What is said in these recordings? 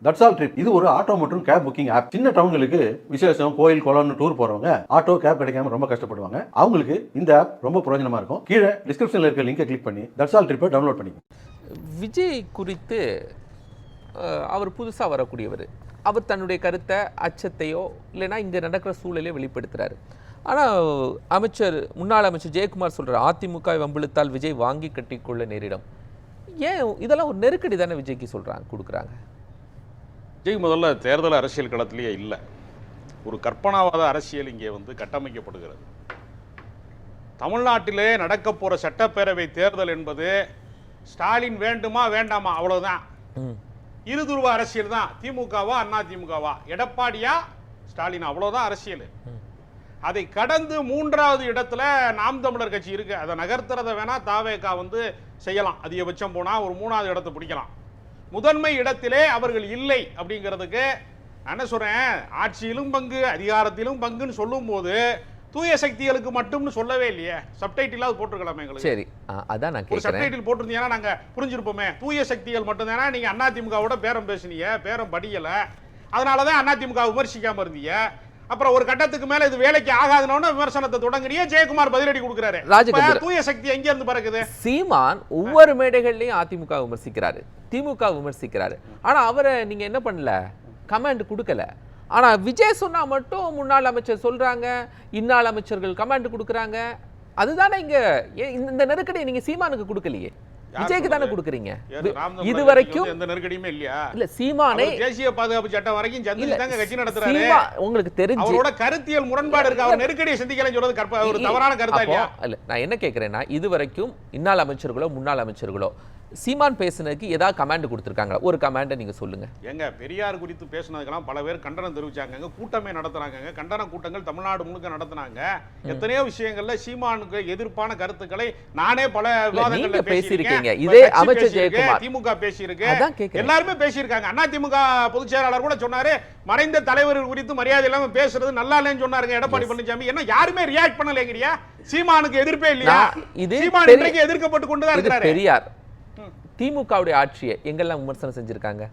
That's all trip இது ஒரு auto மற்றும் கேப் புக்கிங் ஆப். சின்ன டவுன்களுக்கு விசேஷம், கோயில், குளம்னு டூர் போறவங்க ஆட்டோ கேப் கிடைக்காம ரொம்ப கஷ்டப்படுவாங்க. அவங்களுக்கு இந்த ஆப் ரொம்ப பிரயோஜனமா இருக்கும். கீழே டிஸ்கிரிப்ஷன்ல இருக்க லிங்கை கிளிக் பண்ணி தட்ஸ் ஆல் ட்ரிப்பை டவுன்லோட் பண்ணிக்கோங்க. விஜய் குறித்து அவர் புதுசாக வரக்கூடியவர். அவர் தன்னுடைய கருத்தை, அச்சத்தையோ இல்லைன்னா இங்கே நடக்கிற சூழலையோ வெளிப்படுத்துகிறாரு. ஆனால் முன்னாள் அமைச்சர் ஜெயக்குமார் சொல்கிறார், அதிமுக வம்பிழுத்தால் விஜய் வாங்கி கட்டிக்கொள்ள நேரிடும். ஏன் இதெல்லாம் ஒரு நெருக்கடி தானே விஜய்க்கு கொடுக்குறாங்க? விஜய் முதல்ல தேர்தல் அரசியல் களத்திலேயே இல்லை. ஒரு கற்பனாவாத அரசியல் இங்கே கட்டமைக்கப்படுகிறது. தமிழ்நாட்டிலே நடக்க போகிற சட்டப்பேரவை தேர்தல் என்பது ஸ்டாலின் வேண்டுமா வேண்டாமா அவ்வளவுதான். இருதுருவ அரசியல் தான். திமுகவா அண்ணா திமுகவா, எடப்பாடியா ஸ்டாலின், அவ்வளவுதான் அரசியல். அதை கடந்து மூன்றாவது இடத்துல நாம் தமிழர் கட்சி இருக்கு. அதை நகர்த்துறத வேணா தாவேகா செய்யலாம். அதிகபட்சம் போனா ஒரு மூணாவது இடத்தை பிடிக்கலாம். முதன்மை இடத்திலே அவர்கள் இல்லை அப்படிங்கிறதுக்கு என்ன சொல்றேன், ஆட்சியிலும் பங்கு அதிகாரத்திலும் பங்குன்னு சொல்லும் போது தூய சக்திகளுக்கு மட்டும்னு சொல்லவே இல்லையே. சப்டைட்டிலாவது போட்டுருக்கலாமே எங்களுக்கு. சரி, அதான் நான் கேக்குறேன். சப்டைட்டில் போட்டிருந்தீங்கன்னா நாங்க புரிஞ்சிருப்போமே. தூய சக்திகள் மட்டும் தானே. நீங்க அதிமுகவோட பேரம் பேசுனீங்க, பேரம் படியல, அதனாலதான் அதிமுக விமர்சிக்காம இருந்தீங்க. அப்புறம் ஒரு கட்டத்துக்கு மேல இது வேலைக்கு ஆகாதுன்னு விமர்சனத்தை தொடங்குறீங்க. ஜெயக்குமார் பதிலடி கொடுக்கிறாரு. தூய சக்தி எங்க இருந்து பறக்குது? சீமான் ஒவ்வொரு மேடைகள்லயும் அதிமுக விமர்சிக்கிறாரு, திமுக விமர்சிக்கிறாரு. ஆனா அவரை நீங்க என்ன பண்ணல, கமாண்ட் கொடுக்கல. ஆனா விஜய் சொன்னா மட்டும் முன்னாள் அமைச்சர் சொல்றாங்க, இன்னாள் அமைச்சர்கள் கமாண்ட் கொடுக்கறாங்க. அதுதானே இங்க இந்த நெருக்கடி நீங்க சீமானுக்கு கொடுக்கலையே, விஜய்க்கு தானே கொடுக்குறீங்க. இது வரைக்கும் எந்த நெருக்கடியுமே இல்லையா? இல்ல, சீமானை தேசிய பாதுகாப்பு சட்டம் வரைக்கும் சந்திச்சு தாங்க கட்சி நடத்துறாரு. உங்களுக்கு தெரிஞ்சு அவரோட கருத்தியல் முரண்பாடு இருக்கு. அவர் நெருக்கடியை சந்திக்கலன்னு சொல்றது ஒரு தவறான கருத்தா இல்லையா? இல்ல, நான் என்ன கேக்குறேன்னா, இது வரைக்கும் இன்னாள் அமைச்சர்களோ முன்னாள் அமைச்சர்களோ சீமான் பேசுனதுக்கு ஏதாவது கமாண்ட் கொடுத்துருக்காங்க? ஒரு கமாண்டை நீங்க சொல்லுங்க. எங்க பெரியார் குறித்து பேசுனதுக்கெல்லாம் பல பேர் கண்டனம் தெரிவிச்சாங்க, கூட்டமே நடத்துறாங்க, கண்டன கூட்டங்கள் தமிழ்நாடு முழுக்க நடத்தினாங்க. எத்தனையோ விஷயங்கள்ல சீமானுக்கு எதிர்ப்பான கருத்துக்களை நானே பல விவாதங்கள்ல பேசியிருக்கேன். இதே அமைச்சர் ஜெயக்குமார், திமுக பேசியிருக்கு, எல்லாருமே பேசியிருக்காங்க. அண்ணா திமுக பொதுச் செயலாளர் கூட சொன்னாரு, மறைந்த தலைவர்கள் குறித்து மரியாதை இல்லாம பேசுறது நல்லா இல்லைன்னு சொன்னாருங்க எடப்பாடி பழனிசாமி. என்ன யாருமே ரியாக்ட் பண்ணலைங்கறியா? சீமானுக்கு எதிர்ப்பே இல்லையா? சீமான் இன்றைக்கு எதிர்க்கப்பட்டு கொண்டுதான் இருக்கிறாரு. பெரியார் திமுகவுடைய ஆட்சியை எங்கெல்லாம் விமர்சனம் செஞ்சிருக்காங்க?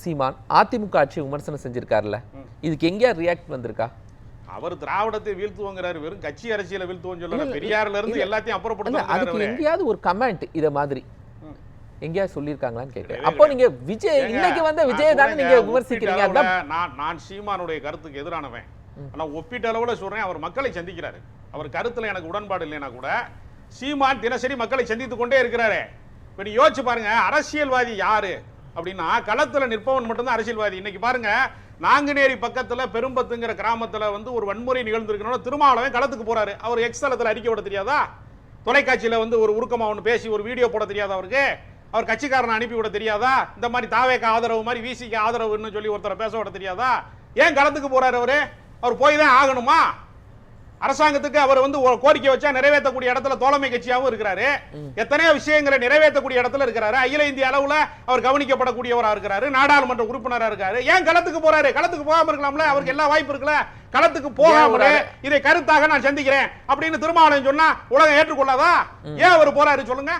சீமான் அதிமுக ஆட்சியை விமர்சனம் செஞ்சிருக்காருல்ல, இதுக்கு எங்கேயா ரியாக்ட் வந்திருக்கா? அவர் திராவிடத்தை வீழ்த்துவாங்கிறாரு, வெறும் கட்சி அரசியலை வீழ்த்துவோம் சொல்ல. பெரியார்ல இருந்து எல்லாத்தையும் அப்புறப்படுத்த அதுக்கு எங்கேயாவது ஒரு கமெண்ட் இத மாதிரி எங்கேயாவது சொல்லியிருக்காங்களான்னு கேட்கிறேன். அப்போ நீங்க விஜய் இன்னைக்கு விஜய் தானே நீங்க விமர்சிக்கிறீங்க. நான் சீமானுடைய கருத்துக்கு எதிரானவன். ஆனா ஒப்பீட்டு அளவுல சொல்றேன், அவர் மக்களை சந்திக்கிறாரு. அவர் கருத்துல எனக்கு உடன்பாடு இல்லைன்னா கூட சீமான் தினசரி மக்களை சந்தித்துக் கொண்டே இருக்கிறாரு. இப்ப நீ யோசிச்சு பாருங்க, அரசியல்வாதி யாரு அப்படின்னா களத்துல நிற்பவன் மட்டும்தான் அரசியல்வாதி. இன்னைக்கு பாருங்க, நாங்குநேரி பக்கத்துல பெரும்பத்துங்கிற கிராமத்துல ஒரு வன்முறை நிகழ்ந்திருக்கணும், திருமாவளவன் களத்துக்கு போறாரு. அவர் எக்ஸ் தளத்துல அறிக்கை விட தெரியாதா? தொலைக்காட்சியில ஒரு உருக்கமா பேசி ஒரு வீடியோ போட தெரியாதா அவருக்கு? அவர் கட்சிக்காரனை அனுப்பி விட தெரியாதா? இந்த மாதிரி தாவேக்கு ஆதரவு மாதிரி விசிக்கு ஆதரவுன்னு சொல்லி ஒருத்தரை பேச விட தெரியாதா? ஏன் களத்துக்கு போறாரு அவரு? அவர் போய் தான் ஆகணுமா? அரசாங்கத்துக்கு அவர் கோரிக்கை வச்சா நிறைவேற்றக்கூடிய இடத்துல தோழமை கட்சியாகவும் இருக்கிறாரு. எத்தனையோ விஷயங்களை நிறைவேற்றக்கூடிய இடத்துல இருக்கிறாரு. அகில இந்திய அளவுல அவர் கவனிக்கப்படக்கூடியவரா இருக்கிறாரு. நாடாளுமன்ற உறுப்பினரா இருக்காரு. ஏன் களத்துக்கு போறாரு? களத்துக்கு போகாம இருக்கலாம்ல, அவருக்கு எல்லா வாய்ப்பு இருக்குல்ல. களத்துக்கு போகாம இதை கருத்தாக நான் சந்திக்கிறேன் அப்படின்னு திருமாவளவன் சொன்னா உலகம் ஏற்றுக்கொள்ளாதா? ஏன் அவர் போறாரு சொல்லுங்க?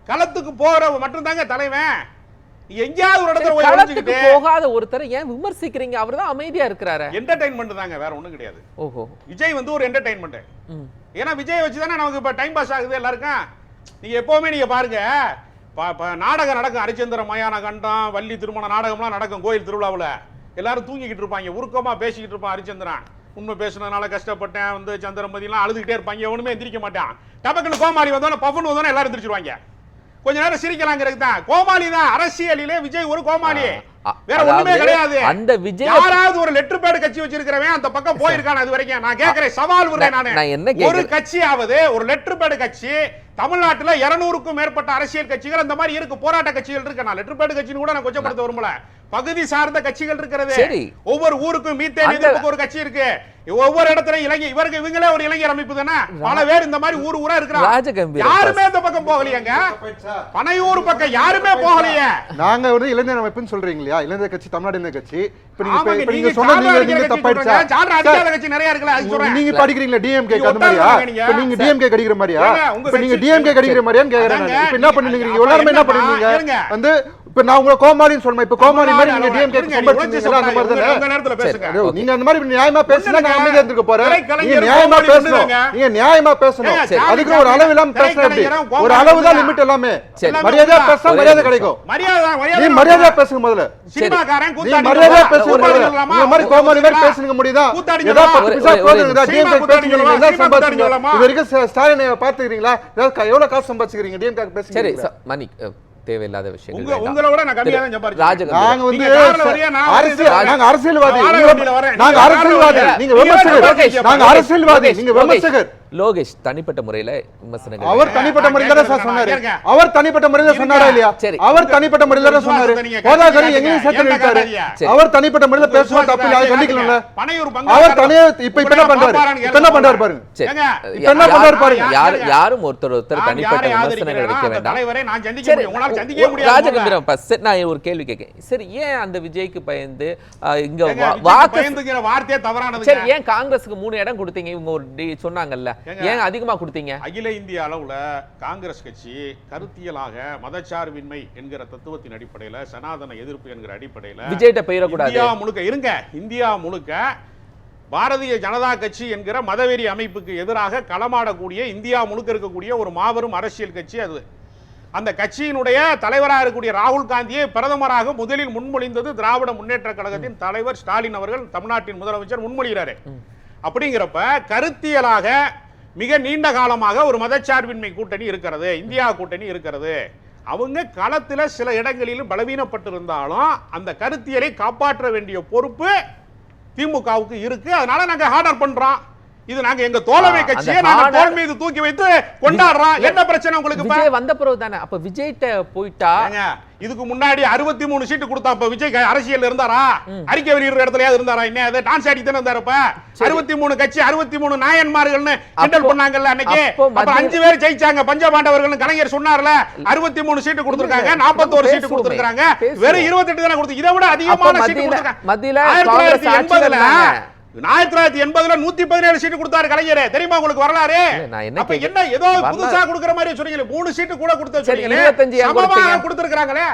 களத்துக்கு போற மட்டும் தாங்க தலைவன். எங்கயாவது ஒரு இடத்துல போகாத ஒருத்தரை ஏன் விமர்சிக்கிறீங்க? அவர்தான் அமைதியா இருக்கிறாரு. என்டர்டெயின்மெண்ட் தாங்க, வேற ஒண்ணும் கிடையாது. ஓஹோ, விஜய் ஒரு என்டர்டெயின்மெண்ட். ஏன்னா விஜய் வச்சுதானே நமக்கு இப்ப டைம் பாஸ் ஆகுது எல்லாருக்கும். நீங்க எப்பவுமே நீங்க பாருங்க, நாடகம் நடக்கும், ஹரிச்சந்திர மயான கண்டம், வள்ளி திருமண நாடகம்லாம் நடக்கும் கோயில் திருவிழாவில். எல்லாரும் தூங்கிக்கிட்டு இருப்பாங்க, உருக்கமா பேசிக்கிட்டு இருப்பான் ஹரிச்சந்திரன். உண்மை பேசுனதுனால கஷ்டப்பட்டேன் சந்திரமதியெல்லாம் அழுதுகிட்டே இருப்பாங்க. எவனுமே எந்திரிக்க மாட்டான். டபக்குன்னு கோமாளி வந்தோன்னா பஃபன் வந்தோன்னா எல்லாரும் எந்திரிச்சிருவாங்க. கொஞ்ச நேரம் சிரிக்கலாங்கிறது தான். கோமாளி தான் அரசியலிலே விஜய் ஒரு கோமாளி, வேற ஒண்ணுமே கிடையாது. அந்த விஜய் யாராவது ஒரு லெட்டர் பேட் கட்சி வச்சிருக்கிறவன் அந்த பக்கம் போயிருக்கான்? அது வரைக்கும் நான் கேக்குறேன், சவால் விடுறேன் நானு. ஒரு கட்சியாவது, ஒரு லெட்டர் பேட் கட்சி தமிழ்நாட்டுல 200க்கும் மேற்பட்ட அரசியல் கட்சிகள் அந்த மாதிரி இருக்கு, போராட்ட கட்சிகள் இருக்கு. நான் லெட்டர் பேட் கட்சின்னு கூட நான் கொச்சப்படுத்த விரும்பல. பகுதி சார்ந்த கட்சிகள் இருக்கிறது. ஒவ்வொரு ஊருக்கும் மீத்தேன் எதிர்ப்புக்கு ஒரு கட்சி இருக்கு. ஒவ்வொரு இடத்துல இளைஞர் இவங்களே ஒரு இளைஞர் அமைப்பு தானே. பல பேர் இந்த மாதிரி ஊர் ஊரா இருக்கிறாங்க. யாருமே இந்த பக்கம் போகலையாங்க. பனையூர் பக்கம் யாருமே போகலையே. நாங்க இளைஞர் அமைப்புன்னு சொல்றீங்க இல்லையா? இளைஞர் கட்சி, தமிழ்நாடு இளைஞர் கட்சி. நீங்க சொன்னீங்க தப்பாயிடுச்சா? கட்சி நிறைய இருக்குல்ல, அது சொல்றேன். நீங்க படிக்கிறீங்களா டிஎம்கே அந்த மாதிரியா? நீங்க டிஎம்கே கடிக்கிற மாதிரியா? நீங்க டிஎம்கே கடிக்கிற மாதிரியான்னு கேக்குறேன். இப்ப என்ன பண்ணுவீங்க? எல்லாரும் என்ன பண்ணுவீங்க? இப்ப நான் உங்களை கோமாளின்னு சொல்றேன். இப்ப கோமாளி மாதிரி நீங்க டிஎம்கே சம்பாதிச்சீங்களா? அந்த மாதிரி தானே உங்க நேரத்துல பேசுங்க. நீங்க அந்த மாதிரி நியாயமா பேசினா நான் அமைதியா இருந்துக்க போறேன். நீங்க நியாயமா பேசணும். நீங்க நியாயமா பேசணும். அதுக்கு ஒரு அளவு இல்லாம பேசணும். எப்படி ஒரு அளவு தான் லிமிட் எல்லாமே. மரியாதையா பேசினா மரியாதை கிடைக்கும். நீ மரியாதையா பேசுங்க முதல்ல. சினிமாக்காரன் நீ கூத்தாடி மரியாதையா பேசுங்க. இந்த மாதிரி கோமாளி மாதிரி பேசுங்க முடியுதா? ஏதா 10 பைசா போடுங்க. டிஎம்கே பேசுங்க. என்ன சம்பாதிச்சீங்க? இது வரைக்கும் ஸ்டாலினை பாத்துக்கிறீங்களா? எவ்வளவு காசு சம்பாதிச்சுக்கிறீங்க டிஎம்கே பேசுங்க? சரி மணி தேவையில்லாத விஷயங்கள் உங்களை விட நான் கம்மியா தான் சம்பாதிச்சேன். ராஜகம்பீரம் நாங்க வந்து நீங்க கார்ல வரியா, நான் அரசியல் நாங்க அரசியல்வாதி. நான் வண்டியில வரேன். நாங்க அரசியல்வாதி. நீங்க விமர்சகர். நாங்க அரசியல்வாதி. நீங்க விமர்சகர். லோகேஷ் தனிப்பட்ட முறையில விமர்சனங்கள் அவர் தனிப்பட்ட முறையில தான் சார் சொன்னாரு. அவர் தனிப்பட்ட முறையில சொன்னாரா இல்லையா? சரி. அவர் தனிப்பட்ட முறையில தான் சொன்னாரு. கோதாகரி எங்கேயும் சேர்த்து நிறுத்தாரு. அவர் தனிப்பட்ட முறையில பேசுவா தப்பு இல்ல, அது கண்டிக்கலாம்ல. அவர் தனியா இப்ப என்ன பண்றாரு? இப்ப என்ன பண்றாரு பாருங்க. இப்ப என்ன பண்றாரு பாருங்க. யாரும் ஒருத்தர் தனிப்பட்ட விமர்சனங்கள் வைக்க வேண்டாம். தலைவரே நான் சந்திக்க முடியும், உங்களால சந்திக்க முடியாது. ராஜகம்பீரம் நான் ஒரு கேள்வி கேட்கிறேன். சரி, ஏன் அந்த விஜய்க்கு பயந்து இங்க வாக்கு பயந்துங்கிற வார்த்தையே தவறானது. சரி, ஏன் காங்கிரஸுக்கு 3 இடம் கொடுத்தீங்க? இவங்க ஒரு சொன்னாங்கல்ல, ஏன் அதிகமா கொடுத்தீங்க? அகில இந்திய அளவுல காங்கிரஸ் கட்சி கருத்தியலாக மதச்சார்பின்மை என்கிற தத்துவத்தின் அடிப்படையில, சனாதன எதிர்ப்பு என்கிற அடிப்படையில விஜய்ட்ட பெயரக்கூடாது. இந்தியா முழுக்க இருங்க, இந்தியா முழுக்க பாரதிய ஜனதா கட்சி என்கிற மதவெறி அமைப்புக்கு எதிராக களமாடக்கூடிய, இந்தியா முழுக்க இருக்கக்கூடிய ஒரு மாபெரும் அரசியல் கட்சி அது. அந்த கட்சியினுடைய தலைவராக இருக்கக்கூடிய ராகுல் காந்தியை பிரதமராக முதலில் முன்மொழிந்தது திராவிட முன்னேற்ற கழகத்தின் தலைவர் ஸ்டாலின் அவர்கள், தமிழ்நாட்டின் முதலமைச்சர் முன்மொழிகிறாரு. அப்படிங்கிறப்ப கருத்தியலாக மிக நீண்ட காலமாக ஒரு மதச்சார்பின்மை கூட்டணி இருக்கிறது, இந்தியா கூட்டணி இருக்கிறது. அவங்க களத்தில் சில இடங்களில் பலவீனப்பட்டிருந்தாலும் அந்த கருத்தியலை காப்பாற்ற வேண்டிய பொறுப்பு திமுகவுக்கு இருக்கு. அதனால நாங்க ஆர்டர் பண்றோம். இது நாங்க எங்க தோழமை கட்சியை நாங்க தோள் மீது தூக்கி வைத்து கொண்டாடுறோம். என்ன பிரச்சனை உங்களுக்கு? விஜய் வந்த பிறகு தானே. அப்ப விஜய்ட்ட போயிட்டா இதுக்கு முன்னாடி 63 சீட்டு கொடுத்தா அப்ப விஜய் அரசியல் இருந்தாரா? அறிக்கை வெளியிடுற இடத்துல இருந்தாரா? என்ன அது டான்ஸ் ஆடி தானே இருந்தாரப்ப. 63 கட்சி 63 நாயன்மார்கள்னு கிண்டல் பண்ணாங்கல்ல அன்னைக்கு. அப்ப 5 பேர் ஜெயிச்சாங்க பஞ்சபாண்டவர்கள் கலைஞர் சொன்னார்ல. 63 சீட்டு கொடுத்திருக்காங்க, 41 சீட்டு கொடுத்திருக்காங்க, வெறும் 28 தானே கொடுத்து. இதை விட அதிகமான சீட்டு கொடுத்திருக்காங்க. மத்தியில 1980ல 117 சீட்டு கொடுத்தாரு கலைஞர். தெரியுமா உங்களுக்கு வரலாறு? அப்ப என்ன ஏதோ புதுசா கொடுக்கிற மாதிரி சொல்றீங்க. 3 சீட்டு கூட கொடுத்த சொல்றீங்க. சமமா கொடுத்திருக்காங்களே.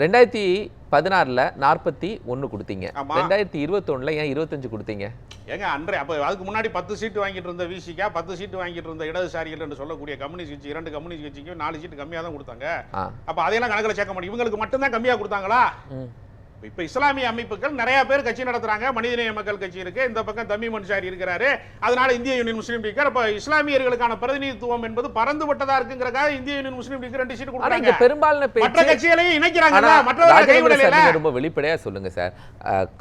2016ல 41 கொடுத்தீங்க. 2021ல ஏன் 25 கொடுத்தீங்க? ஏங்க அன்றைய அப்ப அதுக்கு முன்னாடி 10 சீட்டு வாங்கிட்டு இருந்த விசிகா, 10 சீட்டு வாங்கிட்டு இருந்த இடதுசாரிகள் என்று சொல்லக்கூடிய கம்யூனிஸ்ட் கட்சி, 2 கம்யூனிஸ்ட் கட்சிக்கு 4 சீட்டு கம்மியா தான் கொடுத்தாங்க. அப்ப அதையெல்லாம் கணக்குல சேர்க்க மாட்டீங்க. இவங்களுக்கு மட்டும் தான் கம்மியா கொடுத்தாங்களா? இப்ப இஸ்லாமிய அமைப்புகள் நிறைய பேர் கட்சி நடத்துறாங்க. மனிதநேய மக்கள் கட்சி இருக்கு, இந்த பக்கம் தம்மி மன்சாரி இருக்கிறாரு. அதனால இந்திய யூனியன் முஸ்லீம் லீக். அப்ப இஸ்லாமியர்களுக்கான பிரதிநிதித்துவம் என்பது பறந்துபட்டதா இருக்குங்கறதுக்காக இந்திய யூனியன் முஸ்லீம் லீக் 2 சீட் கொடுத்தாங்க. பெரும்பாலான மற்ற கட்சிகளையும் இணைக்கிறாங்க. மற்றவங்க கைவிடல. ரொம்ப வெளிப்படையா சொல்லுங்க சார்.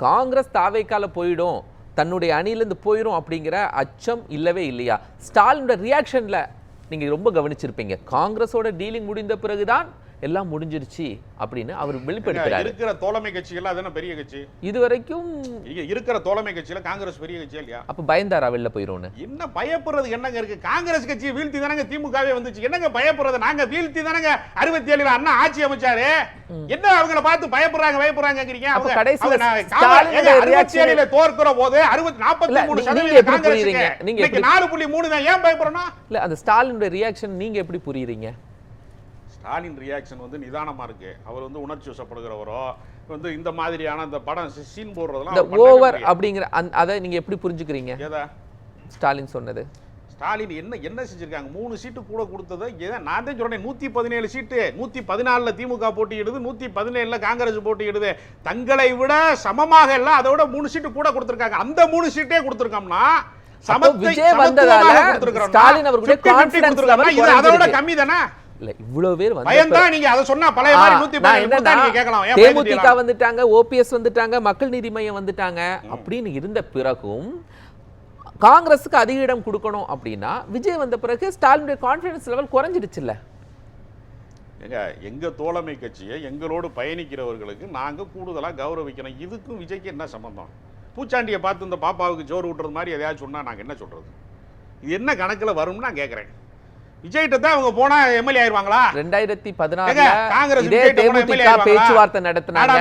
காங்கிரஸ் தாவேக்கால போய்டும், தன்னுடைய அணியில இருந்து போயிடும் அப்படிங்கிற அச்சம் இல்லவே இல்லையா? ஸ்டாலினோட ரியாக்ஷன்ல நீங்க ரொம்ப கவனிச்சிருப்பீங்க. காங்கிரஸோட டீலிங் முடிந்த பிறகுதான் எல்லாம் முடிஞ்சிருச்சு அப்படின்னு அவர் வெளிப்படுத்துறாரு. இருக்கிற தோழமை கட்சிகள் அதென்ன பெரிய கட்சி? இதுவரைக்கும் இருக்கிற தோழமை கட்சியில காங்கிரஸ் பெரிய கட்சியா இல்லையா? அப்ப பயந்தாரா வெளில போயிடும்னு? என்ன பயப்படுறது என்னங்க இருக்கு? காங்கிரஸ் கட்சியை வீழ்த்தி தானங்க திமுகவே வந்துச்சு. என்னங்க பயப்படுறது? நாங்க வீழ்த்தி தானங்க 67ல அண்ணா ஆட்சி அமைச்சாரு. என்ன அவங்கள பார்த்து பயப்படுறாங்கங்கிறீங்க? அப்ப கடைசில 67ல தோற்கிற போது 43% காங்கிரஸ், நீங்க 4.3 தான். ஏன் பயப்படணும்? இல்ல அந்த ஸ்டாலினோட ரியாக்ஷன் நீங்க எப்படி புரியுறீங்க? ஸ்டாலின் ரியாக்ஷன் வந்து நிதானமா இருக்கு. அவர் வந்து உணர்ச்சி வசப்படுகிறவரோ வந்து இந்த மாதிரியான அந்த படம் சீன் போடுறதெல்லாம் ஓவர் அப்படிங்கிற அதை நீங்க எப்படி புரிஞ்சுக்கிறீங்க? ஏதா ஸ்டாலின் சொன்னது? ஸ்டாலின் என்ன செஞ்சிருக்காங்க? 3 சீட்டு கூட கொடுத்தது நான் தான் சொல்றேன். 117 சீட்டு, 114ல திமுக போட்டியிடுது, 117ல காங்கிரஸ் போட்டியிடுது. தங்களை விட சமமாக இல்ல, அதை விட 3 சீட்டு கூட கொடுத்திருக்காங்க. அந்த 3 சீட்டே கொடுத்திருக்கோம்னா விஜய் வந்ததால ஸ்டாலின் அவர்களுடைய கான்ஃபிடன்ஸ் லெவல் இது அதோட கம்மி தானே. இல்ல இவ்வளவு பேர் பயந்தா நீங்க அத சொன்னா பழைய மாதிரி 117 நீங்க கேட்கலாம். தேமுதிக வந்துட்டாங்க, ஓபிஎஸ் வந்துட்டாங்க, மக்கள் நீதி மையம் வந்துட்டாங்க அப்படின்னு இருந்த பிறகும் காங்கிரஸுக்கு அதிக இடம் கொடுக்கணும் அப்படின்னா விஜய் வந்த பிறகு ஸ்டாலினுடைய கான்ஃபிடன்ஸ் லெவல் குறைஞ்சிடுச்சுல்ல? எங்க தோழமை கட்சியை எங்களோடு பயணிக்கிறவர்களுக்கு நாங்க கூடுதலா கௌரவிக்கணும். இதுக்கும் விஜய்க்கு என்ன சம்பந்தம்? பூச்சாண்டியை பார்த்து இந்த பாப்பாவுக்கு ஜோறு விட்டுறது மாதிரி எதையாவது சொன்னா நாங்க என்ன சொல்றது? இது என்ன கணக்குல வரும்னு நான் கேட்கிறேன். விஜய்கிட்ட தான் அவங்க போனா எம்எல்ஏ ஆயிருவாங்களா? 2016ல இதே தேமுதிக பேச்சுவார்த்தை நடத்தினாங்க.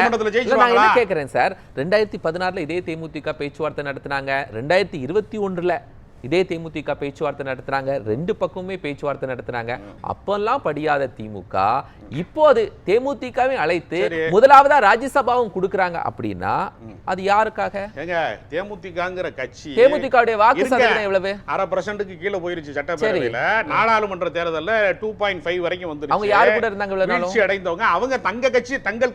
நான் என்ன கேக்குறேன் சார், 2016ல இதே தேமுதிக பேச்சுவார்த்தை நடத்தினாங்க. 2021ல இதே தேமுதிக பேச்சுவார்த்தை நடத்துறாங்க, 2 பக்கமுமே பேச்சுவார்த்தை நடத்துறாங்க. அப்பெல்லாம் படியாத திமுக இப்போது தேமுதிகவை அழைத்து முதலாவதா ராஜ்யசபாவும் கொடுக்கறாங்க அப்படின்னா அது யாருக்காக? ஏங்க தேமுதிகங்கிற கட்சி தேமுதிகவுடைய வாக்கு சதவீதம் எவ்வளவு? 0.5% கீழ போயிருச்சு சட்டப்பேரவையில. நாடாளுமன்ற தேர்தல்ல 2.5 வரைக்கும் வந்துருச்சு. அவங்க யாரு கூட இருந்தாங்க இவ்வளவு நாளும்? வீழ்ச்சி அடைந்தவங்க அவங்க தங்கள்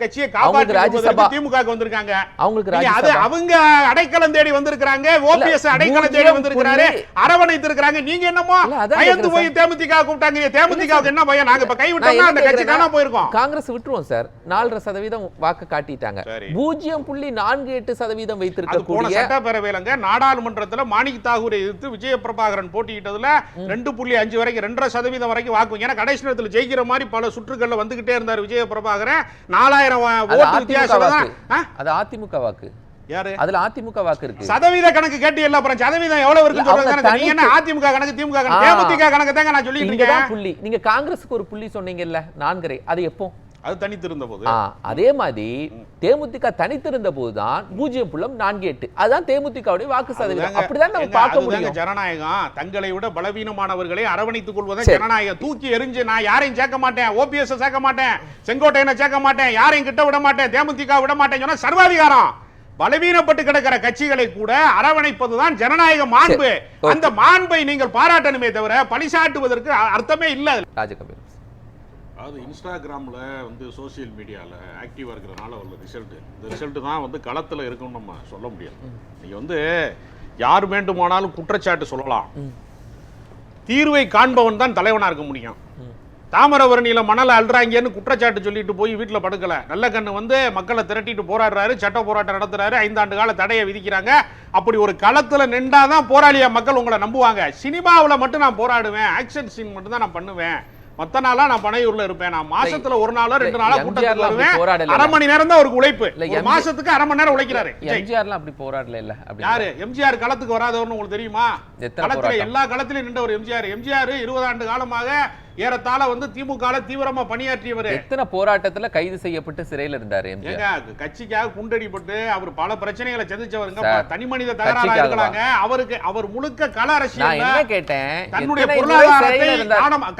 கட்சியை காப்பாற்றுவதற்கு திமுகவுக்கு வந்திருக்காங்க. அவங்களுக்கு அவங்க அடைக்கலம் தேடி வந்திருக்காங்க. ஓபிஎஸ் அடைக்கலம் தேடி வந்திருக்காரு, அரவணைத்து இருக்காங்க. நீங்க என்னமோ பயந்து போய் தேமுதிக கூப்பிட்டாங்க. தேமுதிகவுக்கு என்ன பயம்? நாங்க இப்ப கைவிட்டோம்னா அந்த கட்சி காணாம போயிருக்கோம். காங்கிரஸ் விட்டுருவோம் சார். 4% வாக்கு காட்டிட்டாங்க. 0.48% வைத்திருக்கக்கூடிய சட்டப்பேரவையிலங்க நாடாளுமன்றத்துல மாணிக் தாகூரை எதிர்த்து விஜய பிரபாகரன் போட்டியிட்டதுல 2.5 வரைக்கும் 2% வரைக்கும் வாக்கு. ஏன்னா கடைசி நேரத்தில் ஜெயிக்கிற மாதிரி பல சுற்றுகள்ல வந்துகிட்டே இருந்தார் விஜய பிரபாகரன். 4000 ஓட்டு வித்தியாசம். அது அதிமுக வாக்கு. யாரு அதுல அதிமுக வாக்கு இருக்கு. சதவீத கணக்கு கேட்டு இல்ல, அப்புறம் சதவீதம் எவ்வளவு இருக்குன்னு சொல்றாங்க. நீங்க என்ன அதிமுக கணக்கு திமுக கணக்கு தேமுதிக கணக்கு தாங்க நான் சொல்லிட்டு இருக்கேன். புள்ளி நீங்க காங்கிரஸுக்கு ஒரு புள்ளி சொன்னீங்கல்ல 4.5, அது எப்போ? அது தனித்திருந்த போது. அதே மாதிரி தேமுதிக தனித்திருந்த போதுதான் 0.48 அதுதான் தேமுதிகவுடைய வாக்கு சதவீதம். அப்படிதான் நம்ம பார்க்க முடியும். ஜனநாயகம் தங்களை விட பலவீனமானவர்களை அரவணைத்துக் கொள்வதே ஜனநாயகம். தூக்கி எறிஞ்சு நான் யாரையும் சேர்க்க மாட்டேன், ஓபிஎஸ் சேர்க்க மாட்டேன், செங்கோட்டையனை சேர்க்க மாட்டேன், யாரையும் கிட்ட விட மாட்டேன், தேமுதிக விட மாட்டேன் சொன்னா சர்வாதிகாரம். பலவீனப்பட்டு கிடக்கிற கட்சிகளை கூட அரவணைப்பதுதான் ஜனநாயக மாண்பு. அந்த மாண்பை நீங்கள் பாராட்டணுமே தவிர பழிசாட்டுவதற்கு அர்த்தமே இல்ல. ராஜகபீர், அது இன்ஸ்டாகிராம்ல வந்து சோசியல் மீடியால ஆக்டிவா இருக்கிறதுனால உள்ள ரிசல்ட். இந்த ரிசல்ட் தான் வந்து களத்துல இருக்குன்னு நம்ம சொல்ல முடியாது. நீங்க வந்து யார் வேண்டுமானாலும் குற்றச்சாட்டு சொல்லலாம், தீர்வை காண்பவன் தான் தலைவனா இருக்க முடியும். தாமிரபரணியில மணல் அல்றாங்கன்னு குற்றச்சாட்டு சொல்லிட்டு போய் வீட்டுல படுக்கல. நல்ல கண்ணு வந்து மக்களை திரட்டிட்டு போராடுறாரு, சட்ட போராட்டம் நடத்துறாரு, 5 ஆண்டு கால தடையை விதிக்கிறாங்க. அப்படி ஒரு களத்துல நின்றாதான் போராளியா மக்கள் உங்களை நம்புவாங்க. சினிமாவில் மட்டும் நான் போராடுவேன், ஆக்ஷன் சீன் மட்டும் தான் நான் பண்ணுவேன், மத்த நாளா நான் பனையூர்ல இருப்பேன், நான் மாசத்துல 1 நாளோ 2 நாளோ கூட்டத்துல வருவேன், 1/2 மணி நேரம் தான் அவருக்கு உழைப்பு, மாசத்துக்கு 1/2 மணி நேரம் உழைக்கிறாரு. எம்ஜிஆர்லாம் அப்படி போராடல இல்ல. யாரு எம்ஜிஆர் களத்துக்கு வராதவர்னு உங்களுக்கு தெரியுமா? களத்துல எல்லா களத்திலும் நின்ற ஒரு எம்ஜிஆர் 20 ஆண்டு காலமாக ஏறத்தாழ வந்து திமுக தீவிரமா பணியாற்றியவர். எத்தனை போராட்டத்துல கைது செய்யப்பட்டு சிறையில் இருந்தாரு எம்ஜிஆர். கட்சிக்காக குண்டடிப்பட்டு அவர் பல பிரச்சனைகளை சந்திச்சவருங்க. தனி மனித தகராறா இருக்கலாங்க. அவருக்கு அவர் முழுக்க கள அரசியல் கேட்டேன். தன்னுடைய பொருளாதாரத்தை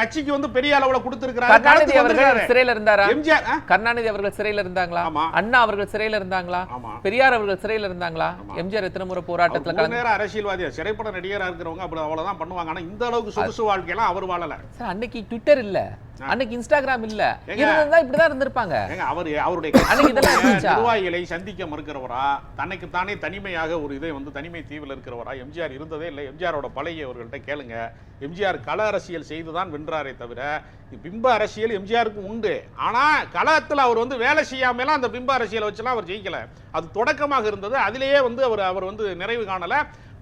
கட்சிக்கு வந்து பெரிய அளவுல கொடுத்திருக்கிறார். கருணாநிதி அவர்கள் சிறையில் இருந்தாரா? எம்ஜிஆர் கருணாநிதி அவர்கள் சிறையில் இருந்தாங்களா? அண்ணா அவர்கள் சிறையில் இருந்தாங்களா? பெரியார் அவர்கள் சிறையில் இருந்தாங்களா? எம்ஜிஆர் எத்தனை முறை போராட்டத்துல கலந்து? நேர அரசியல்வாதியா திரைப்பட நடிகரா இருக்கிறவங்க அப்படி அவ்வளவுதான் பண்ணுவாங்க. ஆனா இந்த அளவுக்கு சொகுசு வாழ்க்கையெல்லாம் அவர் வாழல. அன்னைக்கு ட்விட்டர் இல்ல, அன்னைக்கு இன்ஸ்டாகிராம் இல்ல, இருந்தா இப்படிதான் இருந்திருப்பாங்க. அவருடைய நிர்வாகிகளை சந்திக்க மறுக்கிறவரா, தனக்கு தானே தனிமையாக ஒரு இதை வந்து தனிமை தீவில் இருக்கிறவரா எம்ஜிஆர் இருந்ததே இல்லை. எம்ஜிஆரோட பழையவர்கள்ட்ட கேளுங்க. எம்ஜிஆர் கள அரசியல் செய்துதான் வென்றாரே தவிர பிம்ப அரசியல் எம்ஜிஆருக்கு உண்டு. ஆனா களத்தில் அவர் வந்து வேலை செய்யாமலாம் அந்த பிம்ப அரசியலை வச்சுலாம் அவர் ஜெயிக்கல. அது தொடக்கமாக இருந்தது. அதிலேயே வந்து அவர் வந்து நிறைவு காணல.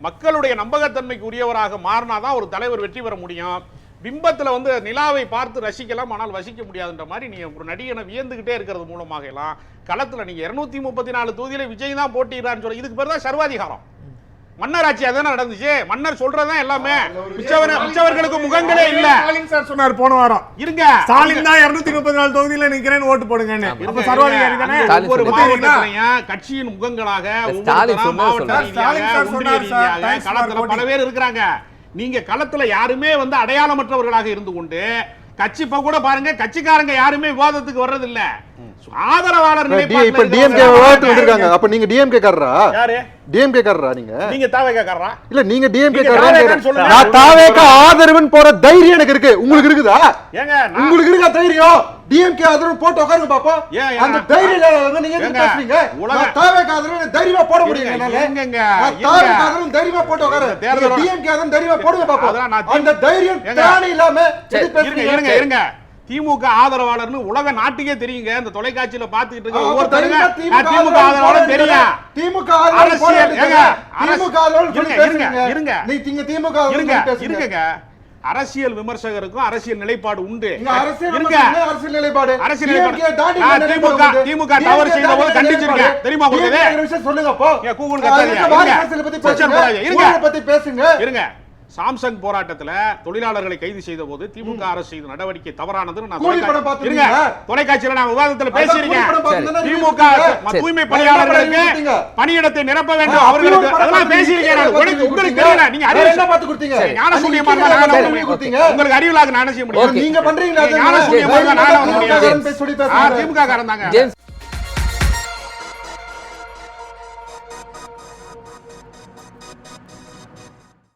மக்களுடைய நம்பகத்தன்மைக்கு உரியவராக மாறினாதான் ஒரு தலைவர் வெற்றி பெற முடியும். பிம்பத்துல வந்து நிலாவை பார்த்து ரசிக்கலாம், ஆனால் வசிக்க முடியாதுன்ற மாதிரி நீங்க ஒரு நடிகனை வியந்துகிட்டே இருக்கிறது மூலமாக எல்லாம் களத்துல நீங்க 234 தொகுதியில விஜய் தான் போட்டியிடான்னு சொல்ல, இதுக்கு பேர் தான் சர்வாதிகாரம். மன்னர் ஆட்சி அதான நடந்துச்சு. மன்னர் சொல்றதுதான் எல்லாமே. மிச்சவர்களுக்கு முகங்களே இல்ல. ஸ்டாலின் சார் சொன்னார் போன வாரம், இருங்க ஸ்டாலின் தான் 234 தொகுதியில நிக்கிறேன் ஓட்டு போடுங்கன்னு. அப்ப சர்வாதிகாரி தானே. ஒவ்வொரு மாவட்டத்திலையும் கட்சியின் முகங்களாக மாவட்ட ரீதியாக களத்துல பல பேர் இருக்கிறாங்க. நீங்க களத்துல யாருமே வந்து அடையாளமற்றவர்களாக இருந்து கொண்டு கட்சி இப்ப கூட பாருங்க, கட்சிக்காரங்க யாருமே விவாதத்துக்கு வர்றது இல்ல. ஆதரவாளர் இப்ப டிஎம்கே விவாதத்துக்கு வந்திருக்காங்க. அப்ப நீங்க டிஎம்கே காரரா? யாரு டிஎம்கே காரரா? நீங்க தாவேகா காரரா? இல்ல நீங்க டிஎம்கே காரரா? நான் தாவேகா ஆதரவுன்னு போற தைரியம் எனக்கு இருக்கு. உங்களுக்கு இருக்குதா? ஏங்க உங்களுக்கு இருக்கா தைரியம்? டிஎம்கே ஆதரவு போட்டு உட்காருங்க பாப்போம். அந்த தைரியம் நீங்க எதுக்கு பேசுறீங்க? நான் தாவேகா ஆதரவு தைரியமா போட முடியுங்க. நான் தாவேகா ஆதரவு தைரியமா போட்டு உட்காரு. டிஎம்கே ஆதரவு தைரியமா போடுங்க பாப்போம். அந்த தைரியம் தானே இல்லாம இருங்க. திமுக ஆதரவாளர்னு உலக நாட்டுக்கே தெரியுங்க. இந்த தொலைக்காட்சியில பாத்துக்கிட்டு இருக்க ஒவ்வொருத்தருங்க திமுக ஆதரவாளர் தெரியும். திமுக இருங்க. அரசியல் விமர்சகருக்கும் அரசியல் நிலைப்பாடு உண்டு. திமுக தவறு செய்த போது கண்டிச்சிருக்கேன். தெரியுமா உங்களுக்கு? சொல்லுங்க. கூகுள் பத்தி பேசுங்க. இருங்க. சாம்சங் போராட்டத்துல தொழிலாளர்களை கைது செய்த போது திமுக அரசு செய்த நடவடிக்கை தவறானதுன்னு நான் கூலி படம் இருங்க, பார்த்திருக்கீங்க? தொலைக்காட்சியில நான் விவாதத்துல பேசியிருக்கேன். கூலி படம் பார்த்திருந்தா திமுக சரி. தூய்மை பணியாளர்களுக்கு பணியிடத்தை நிரப்ப வேண்டும், அவர்களுக்கு அதெல்லாம் பேசியிருக்கேன். உங்களுக்கு தெரியல, நீங்க அறிவு என்ன பார்த்து கொடுத்தீங்க? ஞான சூன்யமா இருந்தா நான் என்ன பண்ண முடியும்? உங்களுக்கு அறிவுலாக நான் என்ன செய்ய முடியும்? நீங்க பண்றீங்களா? ஞான சூன்யமா இருந்தா நான் என்ன பண்ண முடியும்? திமுக காரன் பேசி சொல்லி பேசுறாங்க. திமுக காரன் தாங்க. ஜேம்ஸ்